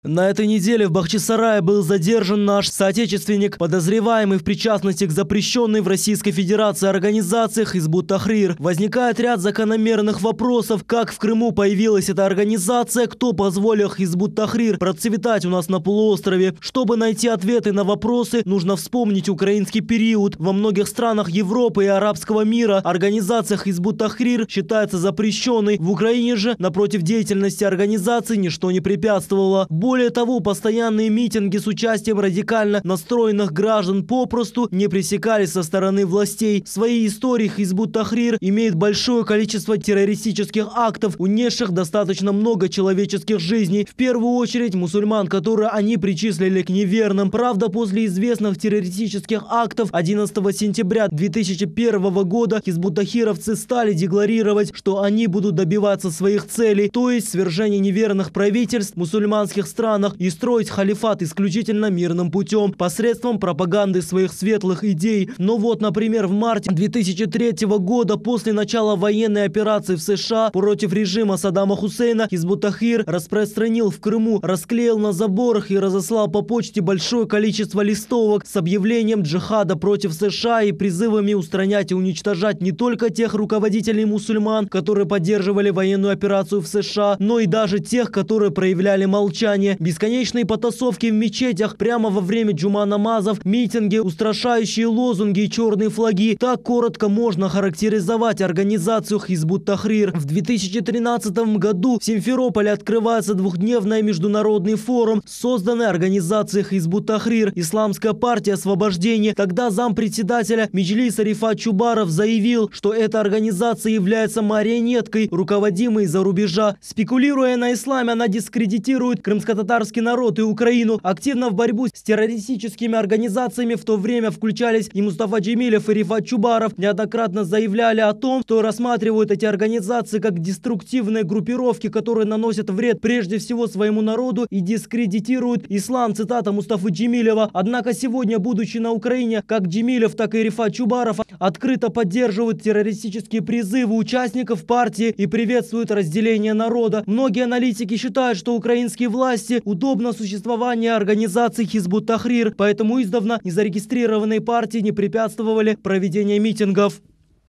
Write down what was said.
На этой неделе в Бахчисарае был задержан наш соотечественник, подозреваемый в причастности к запрещенной в Российской Федерации организации Хизбут Тахрир. Возникает ряд закономерных вопросов, как в Крыму появилась эта организация, кто позволил Хизбут Тахрир процветать у нас на полуострове. Чтобы найти ответы на вопросы, нужно вспомнить украинский период. Во многих странах Европы и арабского мира организация Хизбут Тахрир считается запрещенной. В Украине же, напротив деятельности организации, ничто не препятствовало. Более того, постоянные митинги с участием радикально настроенных граждан попросту не пресекались со стороны властей. В своей истории Хизбут Тахрир имеет большое количество террористических актов, унесших достаточно много человеческих жизней. В первую очередь мусульман, которые они причислили к неверным. Правда, после известных террористических актов 11 сентября 2001 года хизбут-тахировцы стали декларировать, что они будут добиваться своих целей, то есть свержения неверных правительств в мусульманских странах и строить халифат исключительно мирным путем, посредством пропаганды своих светлых идей. Но вот, например, в марте 2003 года, после начала военной операции в США против режима Саддама Хусейна, Хизбут Тахрир распространил в Крыму, расклеил на заборах и разослал по почте большое количество листовок с объявлением джихада против США и призывами устранять и уничтожать не только тех руководителей мусульман, которые поддерживали военную операцию в США, но и даже тех, которые проявляли молчание. Бесконечные потасовки в мечетях прямо во время джума-намазов, митинги, устрашающие лозунги и черные флаги. Так коротко можно характеризовать организацию Хизбут Тахрир. В 2013 году в Симферополе открывается двухдневный международный форум, созданный организацией Хизбут Тахрир «Исламская партия освобождения». Тогда зампредседателя Меджлиса Рифат Чубаров заявил, что эта организация является марионеткой, руководимой из-за рубежа. Спекулируя на исламе, она дискредитирует крымско-татарский народ и Украину. Активно в борьбу с террористическими организациями в то время включались и Мустафа Джемилев, и Рифат Чубаров. Неоднократно заявляли о том, что рассматривают эти организации как деструктивные группировки, которые наносят вред прежде всего своему народу и дискредитируют ислам, цитата Мустафы Джемилева. Однако сегодня, будучи на Украине, как Джемилев, так и Рифат Чубаров открыто поддерживают террористические призывы участников партии и приветствуют разделение народа. Многие аналитики считают, что украинские власти удобно существование организации Хизбут Тахрир, поэтому издавна незарегистрированные партии не препятствовали проведению митингов.